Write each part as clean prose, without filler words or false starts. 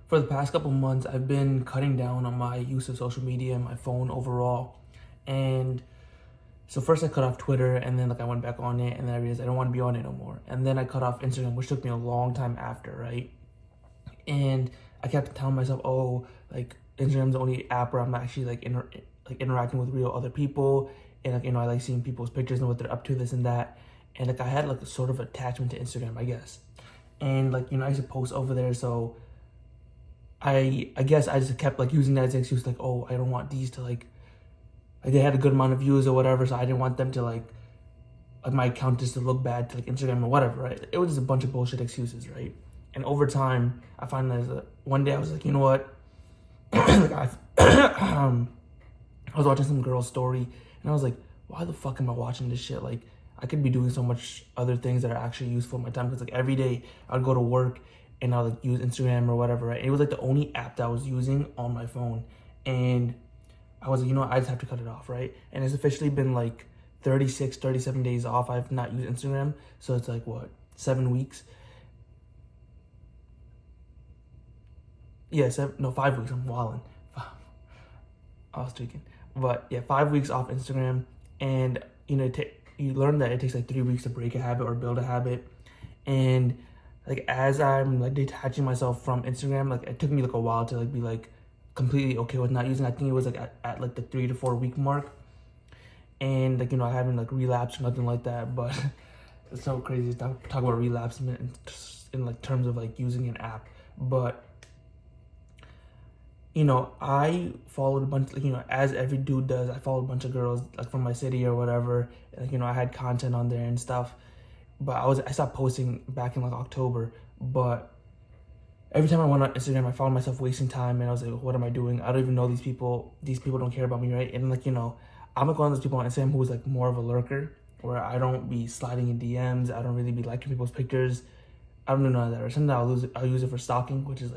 For the past couple months, I've been cutting down on my use of social media and my phone overall. And so first I cut off Twitter, and then I went back on it, and then I realized I don't want to be on it no more. And then I cut off Instagram, which took me a long time after, right? And I kept telling myself, oh, Instagram's the only app where I'm actually interacting with real other people, and I like seeing people's pictures and what they're up to, this and that. And I had a sort of attachment to Instagram, I guess. And I used to post over there, so I guess I just kept using that as an excuse, oh, I don't want these to they had a good amount of views or whatever, so I didn't want them to my account just to look bad to Instagram or whatever, right? It was just a bunch of bullshit excuses, right? And over time, I found that one day I was like, you know what? I was watching some girl's story, and I was like, why the fuck am I watching this shit? I could be doing so much other things that are actually useful in my time. Because every day I'd go to work and I'll use Instagram or whatever, right? It was the only app that I was using on my phone, and I was like, I just have to cut it off, right? And it's officially been 36, 37 days off. I've not used Instagram, so it's what, 7 weeks? Yeah, 5 weeks. I'm wilding. I was tweaking, but yeah, 5 weeks off Instagram, and you learn that it takes 3 weeks to break a habit or build a habit, and as I'm detaching myself from Instagram, it took me a while to be completely okay with not using. I think it was at the 3 to 4 week mark, and I haven't relapsed or nothing like that. But it's so crazy to talk about relapse in terms of using an app. But I followed a bunch, as every dude does. I followed a bunch of girls from my city or whatever. I had content on there and stuff. But I stopped posting back in October. But every time I went on Instagram, I found myself wasting time, and I was like, what am I doing? I don't even know these people. These people don't care about me, right? And I'm one of those people on Instagram who's more of a lurker, where I don't be sliding in DMs. I don't really be liking people's pictures. I don't do none of that. Or sometimes I'll use it for stalking, which is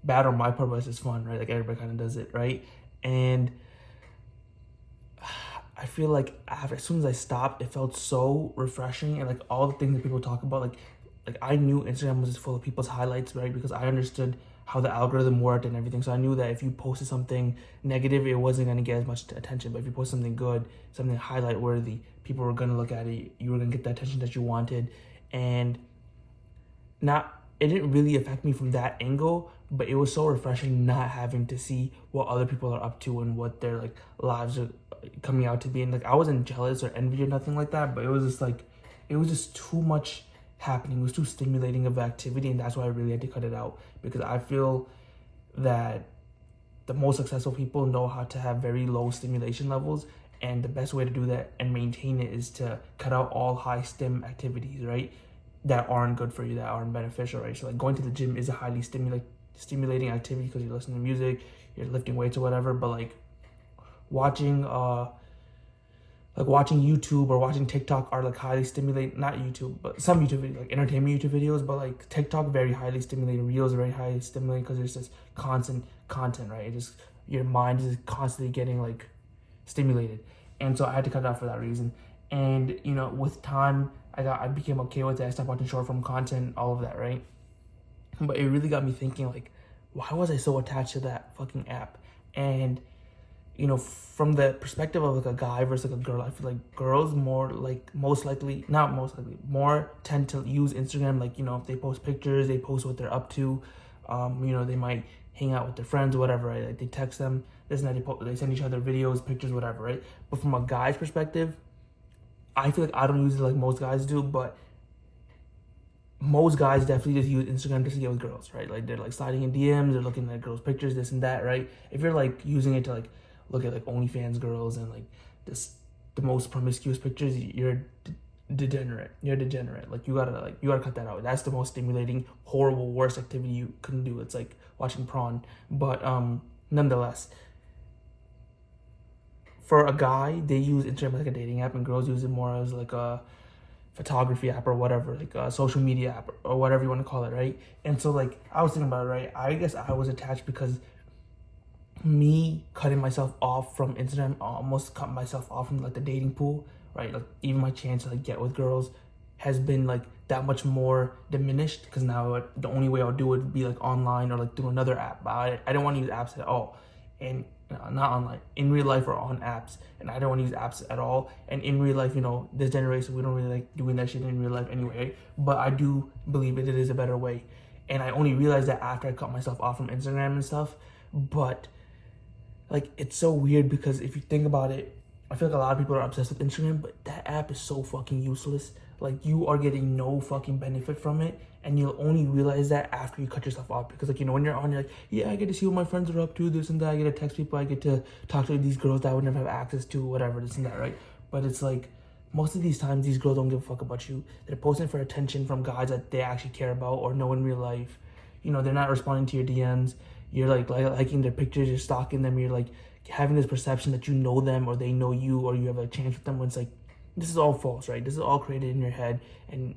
bad on my part, but it's just fun, right? Everybody kind of does it, right? And I feel as soon as I stopped, it felt so refreshing, and all the things that people talk about, I knew Instagram was just full of people's highlights, right? Because I understood how the algorithm worked and everything. So I knew that if you posted something negative, it wasn't going to get as much attention. But if you post something good, something highlight worthy, people were going to look at it. You were going to get the attention that you wanted. And it didn't really affect me from that angle, but it was so refreshing not having to see what other people are up to and what their lives are coming out to be. And I wasn't jealous or envy or nothing like that, but it was just it was just too much happening. It was too stimulating of activity, and that's why I really had to cut it out, because I feel that the most successful people know how to have very low stimulation levels, and the best way to do that and maintain it is to cut out all high stim activities, right, that aren't good for you, that aren't beneficial, right? So going to the gym is a highly stimulating activity because you're listening to music, you're lifting weights or whatever, but watching YouTube or watching TikTok are highly stimulating. Not YouTube, but some YouTube videos, entertainment YouTube videos, but TikTok, very highly stimulating. Reels are very highly stimulating because there's this constant content, right? It just, your mind is constantly getting stimulated. And so I had to cut it out for that reason. And with time, I became okay with it. I stopped watching short form content, all of that, right? But it really got me thinking, why was I so attached to that fucking app? And from the perspective of a guy versus a girl, I feel girls more more tend to use Instagram. If they post pictures, they post what they're up to. They might hang out with their friends or whatever, right? They text them, this and that, they send each other videos, pictures, whatever, right? But from a guy's perspective, I feel I don't use it like most guys do, but most guys definitely just use Instagram just to get with girls, right? They're sliding in DMs, they're looking at girls' pictures, this and that, right? If you're using it to look at OnlyFans girls and the most promiscuous pictures, you're degenerate. You're degenerate. You gotta cut that out. That's the most stimulating, horrible, worst activity you can do. It's watching prawn. But nonetheless, for a guy, they use Instagram as a dating app, and girls use it more as a photography app or whatever, a social media app or whatever you want to call it, right? And so I was thinking about it, right? I guess I was attached because me cutting myself off from Instagram almost cut myself off from the dating pool, right? Even my chance to get with girls has been like that much more diminished, because now the only way I'll do it would be like online or like through another app. But I don't want to use apps at all, and not online, in real life or on apps. And I don't want to use apps at all. And in real life, this generation, we don't really like doing that shit in real life anyway. But I do believe it is a better way. And I only realized that after I cut myself off from Instagram and stuff. But like, it's so weird, because if you think about it, I feel like a lot of people are obsessed with Instagram, but that app is so fucking useless. Like, you are getting no fucking benefit from it, and you'll only realize that after you cut yourself off. Because like, when you're on, you're like, yeah, I get to see what my friends are up to, this and that. I get to text people, I get to talk to these girls that I would never have access to, whatever, this and that, right? But it's like, most of these times, these girls don't give a fuck about you. They're posting for attention from guys that they actually care about or know in real life. They're not responding to your DMs. You're like liking their pictures, you're stalking them, you're like having this perception that you know them or they know you or you have a chance with them, when it's like, this is all false, right? This is all created in your head. And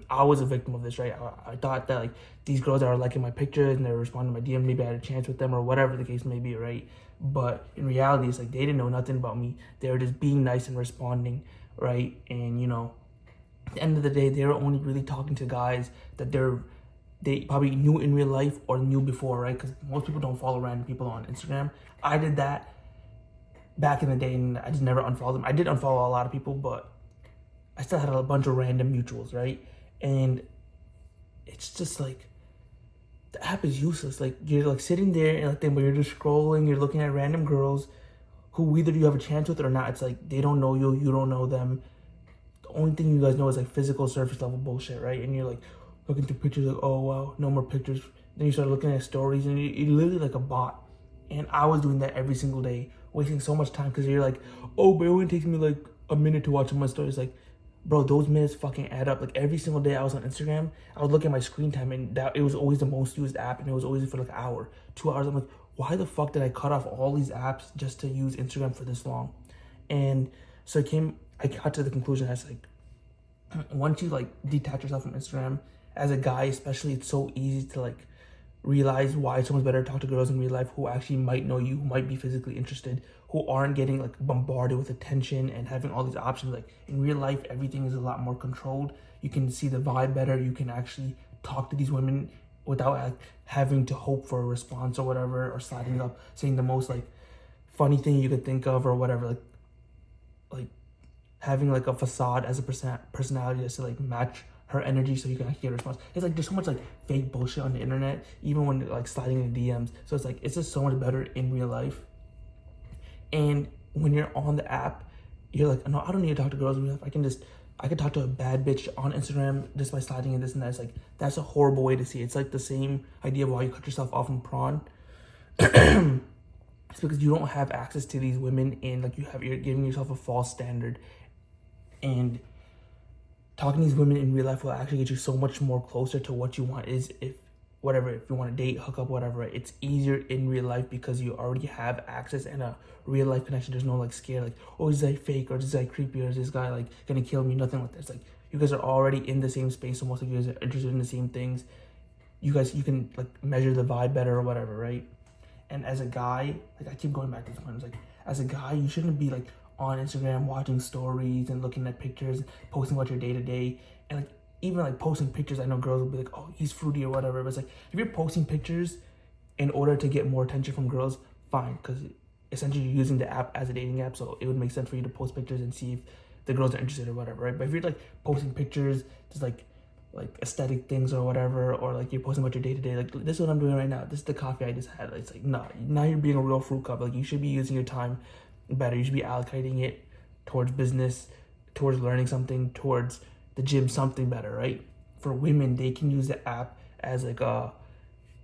I was a victim of this, right? I thought that like these girls that are liking my pictures and they're responding to my DM, maybe I had a chance with them or whatever the case may be, right? But in reality, it's like they didn't know nothing about me. They were just being nice and responding, right? And at the end of the day, they were only really talking to guys that they probably knew in real life or knew before, right? Because most people don't follow random people on Instagram. I did that back in the day, and I just never unfollowed them. I did unfollow a lot of people, but I still had a bunch of random mutuals, right? And it's just like, the app is useless. Like, you're like sitting there and like, when you're just scrolling, you're looking at random girls who either you have a chance with or not. It's like, they don't know you, you don't know them. The only thing you guys know is like physical surface level bullshit, right? And you're like looking through pictures, like, oh wow, no more pictures. Then you start looking at stories, and you're literally like a bot. And I was doing that every single day, wasting so much time, because you're like, oh, but it only takes me like a minute to watch my stories. Like, bro, those minutes fucking add up. Like, every single day I was on Instagram, I would look at my screen time, and it was always the most used app, and it was always for like an hour, 2 hours. I'm like, why the fuck did I cut off all these apps just to use Instagram for this long? And so I got to the conclusion that's like, once you like detach yourself from Instagram, as a guy especially, it's so easy to like realize why it's so much better to talk to girls in real life who actually might know you, who might be physically interested, who aren't getting like bombarded with attention and having all these options. Like, in real life, everything is a lot more controlled. You can see the vibe better. You can actually talk to these women without like having to hope for a response or whatever, or sliding up saying the most like funny thing you could think of or whatever. Like having like a facade as a personality just to like match her energy so you can get a response. It's like, there's so much like fake bullshit on the internet, even when like sliding in DMs. So it's like, it's just so much better in real life. And when you're on the app, you're like, no, I don't need to talk to girls in real life. I can talk to a bad bitch on Instagram just by sliding in this and that. It's like, that's a horrible way to see it. It's like the same idea of why you cut yourself off from prawn. It's because you don't have access to these women, and like you're giving yourself a false standard. And talking to these women in real life will actually get you so much more closer to what you want. Is if you want to date, hook up, whatever, it's easier in real life because you already have access and a real life connection. There's no like scare, like, oh, is this guy fake, or is this guy creepy, or is this guy like gonna kill me? Nothing like that. It's like, you guys are already in the same space, so most of you guys are interested in the same things. You can like measure the vibe better or whatever, right? And as a guy, like, I keep going back to this point, it's like, as a guy, you shouldn't be like on Instagram watching stories and looking at pictures, posting about your day-to-day, and like even like posting pictures. I know girls will be like, oh, he's fruity or whatever, but it's like, if you're posting pictures in order to get more attention from girls, fine, because essentially you're using the app as a dating app, so it would make sense for you to post pictures and see if the girls are interested or whatever, right? But if you're like posting pictures just like aesthetic things or whatever, or like you're posting about your day-to-day, like, this is what I'm doing right now, this is the coffee I just had, it's like, nah, now you're being a real fruit cup. Like, you should be using your time better. You should be allocating it towards business, towards learning something, towards the gym, something better, right? For women, they can use the app as like oh,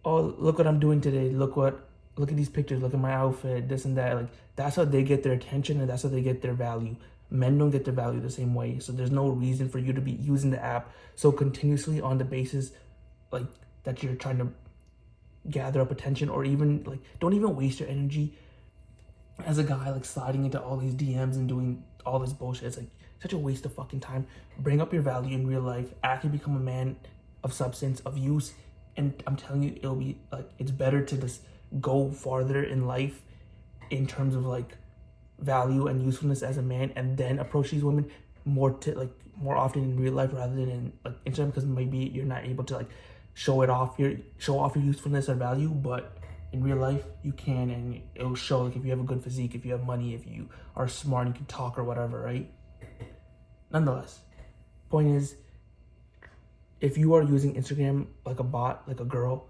look what I'm doing today, look at these pictures, look at my outfit, this and that. Like, that's how they get their attention, and that's how they get their value. Men don't get their value the same way, so there's no reason for you to be using the app so continuously on the basis like that you're trying to gather up attention, or even like, don't even waste your energy as a guy like sliding into all these DMs and doing all this bullshit. It's like such a waste of fucking time. Bring up your value in real life, actually become a man of substance, of use, and I'm telling you, it'll be like, it's better to just go farther in life in terms of like value and usefulness as a man, and then approach these women. more often in real life rather than in like Instagram, because maybe you're not able to like show off your usefulness or value, but in real life you can, and it'll show like if you have a good physique, if you have money, if you are smart and you can talk or whatever, right? Nonetheless, point is, if you are using Instagram like a bot, like a girl,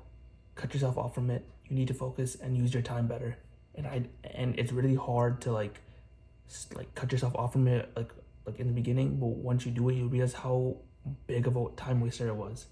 cut yourself off from it. You need to focus and use your time better. And it's really hard to like cut yourself off from it like in the beginning, but once you do it, you realize how big of a time waster it was.